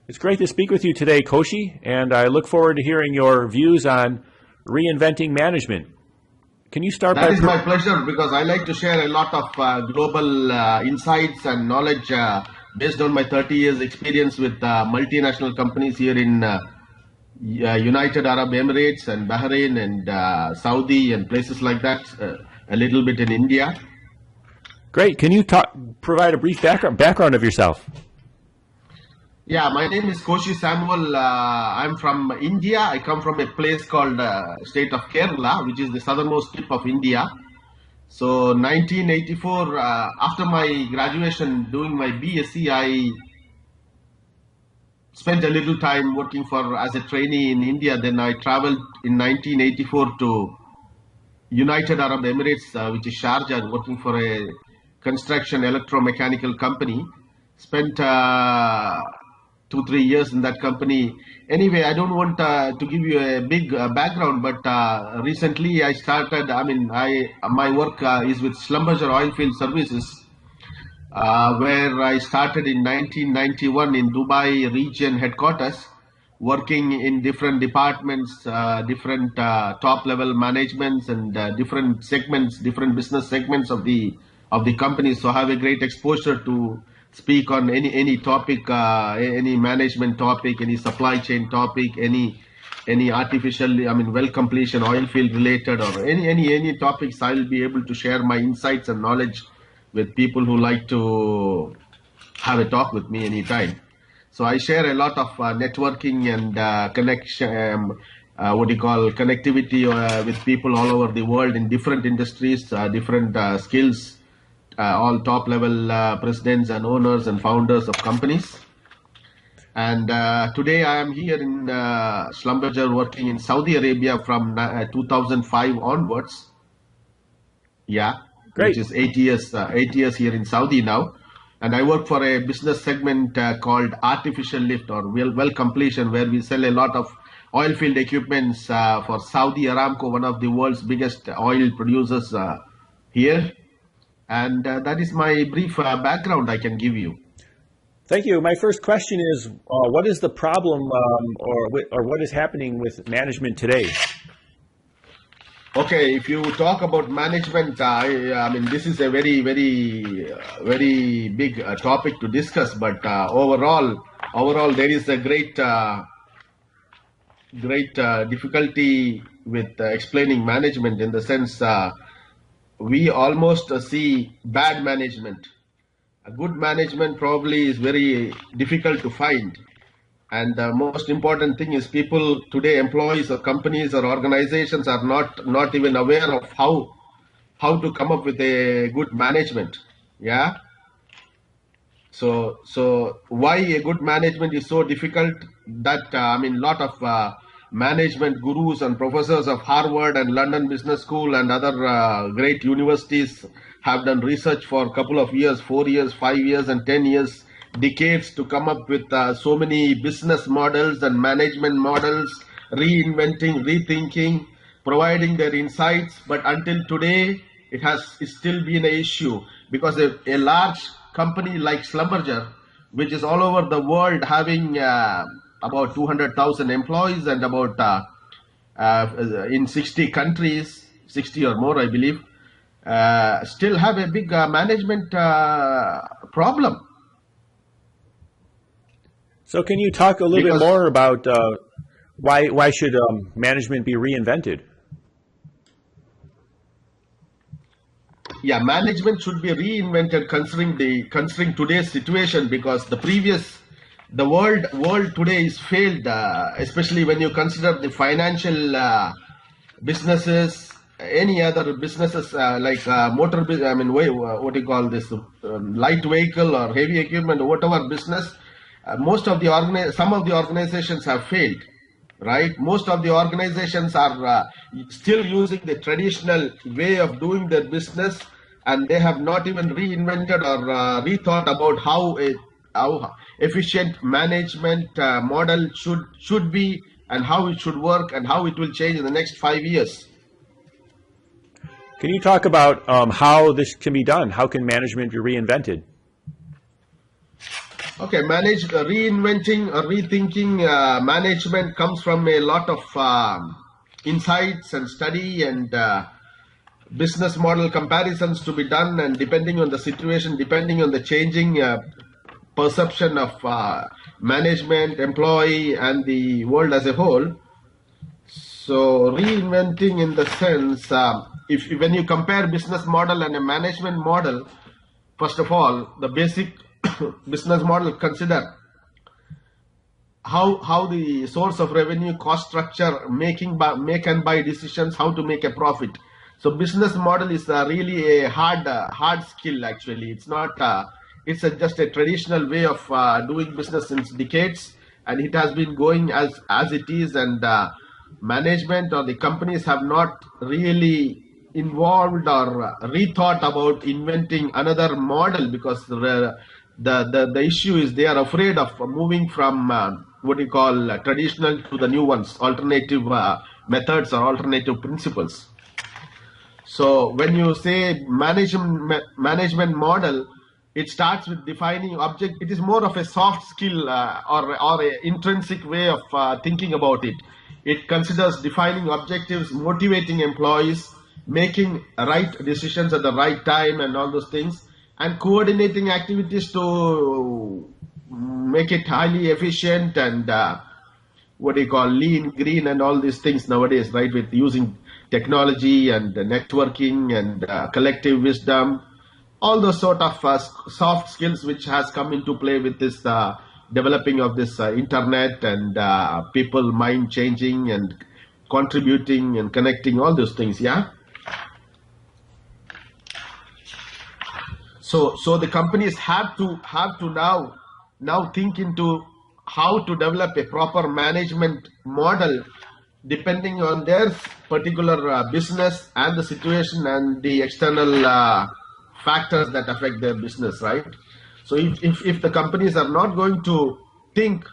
It's great to speak with you today, Koshi, and I look forward to hearing your views on reinventing management. Can you start That by... is my pleasure because I like to share a lot of global insights and knowledge based on my 30 years experience with multinational companies here in United Arab Emirates and Bahrain and Saudi and places like that, a little bit in India. Great. Can you provide a brief background of yourself? Yeah, my name is Koshi Samuel. I'm from India. I come from a place called state of Kerala, which is the southernmost tip of India. So 1984, after my graduation doing my BSc, I spent a little time working for as a trainee in India. Then I traveled in 1984 to United Arab Emirates, which is Sharjah, working for a construction electromechanical company. Spent 2-3 years in that company. Anyway, I don't want to give you a big background, but recently I started. My work is with Schlumberger Oilfield Services, where I started in 1991 in Dubai region headquarters, working in different departments, different top-level managements, and different segments, different business segments of the company. So I have a great exposure to speak on any topic, any management topic, any supply chain topic, any artificial, well completion, oil field related, or any topics. I will be able to share my insights and knowledge with people who like to have a talk with me anytime. So I share a lot of networking and connection, connectivity with people all over the world in different industries, different skills, all top level presidents and owners and founders of companies. And today I am here in Schlumberger working in Saudi Arabia from 2005 onwards. Yeah. Great. Which is 8 years here in Saudi now. And I work for a business segment called artificial lift or well completion, where we sell a lot of oil field equipments for Saudi Aramco, one of the world's biggest oil producers here. And that is my brief background I can give you. Thank you. My first question is, what is the problem or what is happening with management today? Okay, if you talk about management, this is a very, very big topic to discuss. But overall, there is a great difficulty with explaining management in the sense we almost see bad management. A good management probably is very difficult to find. And the most important thing is people today, employees or companies or organizations are not even aware of how to come up with a good management. Yeah. So why a good management is so difficult that lot of management gurus and professors of Harvard and London Business School and other great universities have done research for a couple of years, 4 years, 5 years, and 10 years. Decades to come up with so many business models and management models, reinventing, rethinking, providing their insights. But until today, it's still been an issue because a large company like Schlumberger, which is all over the world having about 200,000 employees and about in 60 countries, 60 or more, I believe, still have a big management problem. So can you talk a little bit more about why should management be reinvented? Yeah, management should be reinvented considering today's situation because the world today is failed, especially when you consider the financial businesses, any other businesses like motor, light vehicle or heavy equipment, whatever business. Some of the organizations have failed, right? Most of the organizations are still using the traditional way of doing their business, and they have not even reinvented or rethought about how efficient management model should be and how it should work and how it will change in the next 5 years. Can you talk about how this can be done? How can management be reinvented? Okay, reinventing or rethinking management comes from a lot of insights and study and business model comparisons to be done, and depending on the situation, depending on the changing perception of management, employee, and the world as a whole. So reinventing in the sense, if when you compare business model and a management model, first of all, the basic business model consider how the source of revenue, cost structure, make and buy decisions, how to make a profit. So business model is really a hard skill. Actually, it's not. Just a traditional way of doing business since decades, and it has been going as it is. And management or the companies have not really involved or rethought about inventing another model, because the issue is they are afraid of moving from what you call traditional to the new ones, alternative methods or alternative principles. So when you say management model, it starts with defining object. It is more of a soft skill or a intrinsic way of thinking about it. It considers defining objectives, motivating employees, making right decisions at the right time, and all those things, and coordinating activities to make it highly efficient and what do you call lean, green, and all these things nowadays, right? With using technology and networking and collective wisdom, all those sort of soft skills which has come into play with this developing of this internet and people mind changing and contributing and connecting, all those things. Yeah. So the companies have to now think into how to develop a proper management model depending on their particular business and the situation and the external factors that affect their business, right? So if the companies are not going to think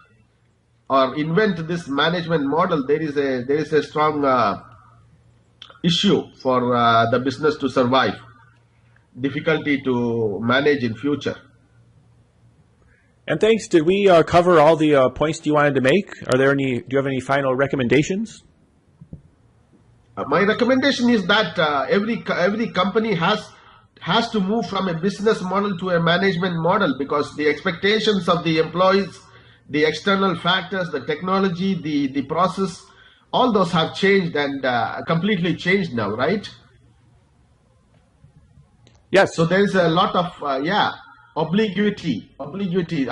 or invent this management model, there is a strong issue for the business to survive, difficulty to manage in future. And thanks. Did we cover all the points you wanted to make? Do you have any final recommendations? My recommendation is that every company has to move from a business model to a management model, because the expectations of the employees, the external factors, the technology, the process, all those have changed and completely changed now, right? Yes. So there is a lot of obliquity. I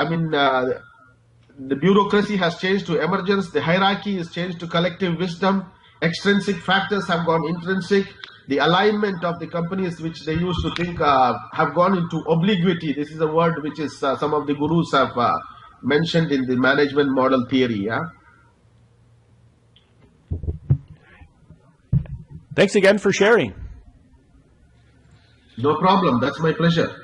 mean, the bureaucracy has changed to emergence. The hierarchy is changed to collective wisdom. Extrinsic factors have gone intrinsic. The alignment of the companies which they used to think have gone into obliquity. This is a word which is some of the gurus have mentioned in the management model theory. Yeah. Thanks again for sharing. No problem. That's my pleasure.